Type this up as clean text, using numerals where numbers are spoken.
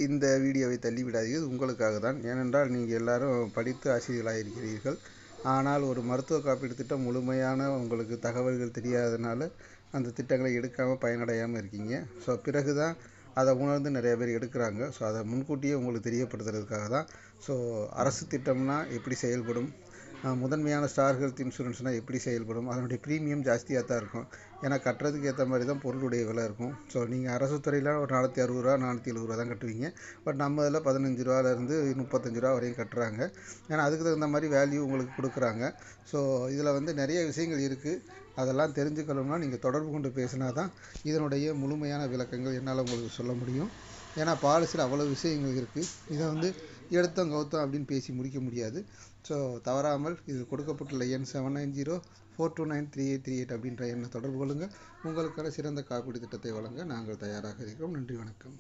இந்த வீடியோவை தள்ளிவிடாதீர்கள். இது உங்களுக்காக தான். ஏனென்றால் நீங்கள் எல்லாரும் படித்து ஆசிரியர்களாக இருக்கிறீர்கள். ஆனால் ஒரு மருத்துவ காப்பீடு திட்டம் முழுமையான உங்களுக்கு தகவல்கள் தெரியாதனால அந்த திட்டங்களை எடுக்காமல் பயனடையாமல் இருக்கீங்க. ஸோ பிறகு தான் அதை உணர்ந்து நிறைய பேர் எடுக்கிறாங்க. ஸோ அதை முன்கூட்டியே உங்களுக்கு தெரியப்படுத்துறதுக்காக தான். ஸோ அரசு திட்டம்னா எப்படி செயல்படும், முதன்மையான ஸ்டார் ஹெல்த் இன்சூரன்ஸ்னால் எப்படி செயல்படும், அதனுடைய ப்ரீமியம் ஜாஸ்தியாக தான் இருக்கும். ஏன்னா கட்டுறதுக்கு ஏற்ற மாதிரி தான் பொருளுடைய விலை இருக்கும். ஸோ நீங்கள் அரசு துறையில் ஒரு 460 ரூபா 470 ரூபா தான் கட்டுவீங்க. பட் நம்ம இதில் 15 ரூபாலேருந்து 35 ரூபா வரையும் கட்டுறாங்க. ஏன்னா அதுக்கு தகுந்த மாதிரி வேல்யூ உங்களுக்கு கொடுக்குறாங்க. ஸோ இதில் நிறைய விஷயங்கள் இருக்குது. அதெல்லாம் தெரிஞ்சுக்கணும்னா நீங்கள் தொடர்பு கொண்டு பேசினா தான் இதனுடைய முழுமையான விளக்கங்கள் என்னால் உங்களுக்கு சொல்ல முடியும். ஏன்னா பாலிசியில் அவ்வளோ விஷயங்கள் இருக்குது. இதை எடுத்தோம் கவுத்தோம் அப்படின்னு பேசி முடிக்க முடியாது. ஸோ தவறாமல் இது கொடுக்கப்பட்டுள்ள எண் 7904293838 அப்படின்ற எண்ணை தொடர்பு கொள்ளுங்கள். உங்களுக்கான சிறந்த காப்பீடு திட்டத்தை வழங்க நாங்கள் தயாராக இருக்கிறோம். நன்றி, வணக்கம்.